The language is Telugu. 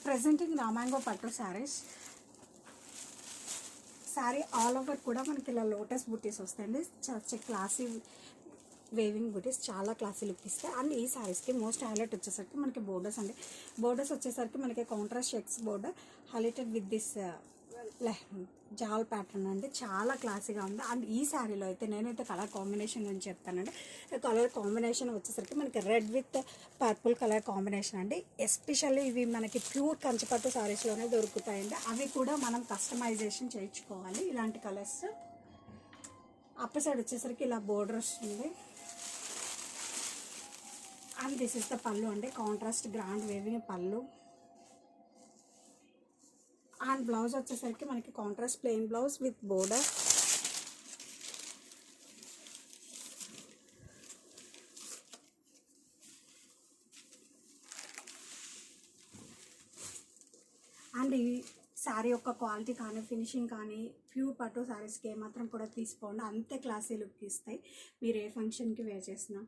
ప్రెజెంటింగ్ రామాంగో పట్టు శారీస్. శారీ ఆల్ ఓవర్ కూడా మనకి ఇలా లోటస్ బుటీస్ వస్తాయండి. క్లాసీ వేవింగ్ బుటీస్ చాలా క్లాసీ లుక్ ఇస్తాయి. అండ్ ఈ శారీస్కి మోస్ట్ హైలైట్ వచ్చేసరికి మనకి బోర్డర్స్ అండి. బోర్డర్స్ వచ్చేసరికి మనకి contrast checks border highlighted with this జాల్ ప్యాటర్న్ అండి. చాలా క్లాసీగా ఉంది. అండ్ ఈ శారీలో అయితే నేనైతే కలర్ కాంబినేషన్ గురించి చెప్తానండి. కలర్ కాంబినేషన్ వచ్చేసరికి మనకి red with purple colour combination అండి. ఎస్పెషల్లీ ఇవి మనకి ప్యూర్ కంచిపట్టు శారీస్లోనే దొరుకుతాయండి. అవి కూడా మనం కస్టమైజేషన్ చేయించుకోవాలి. ఇలాంటి కలర్స్ అప్పర్ సైడ్ వచ్చేసరికి ఇలా బోర్డర్ వస్తుంది. అండ్ దిస్ ఇస్ ద పళ్ళు అండి. కాంట్రాస్ట్ గ్రాండ్ వేవింగ్ పళ్ళు. అండ్ బ్లౌజ్ వచ్చేసరికి మనకి contrast plain blouse with border. And ఈ శారీ యొక్క క్వాలిటీ కానీ ఫినిషింగ్ కానీ ప్యూర్ పట్టు శారీస్కి ఏమాత్రం కూడా తీసుకోండి. అంతే క్లాసీ లుక్ ఇస్తాయి మీరు ఏ ఫంక్షన్కి వేర్ చేసినా.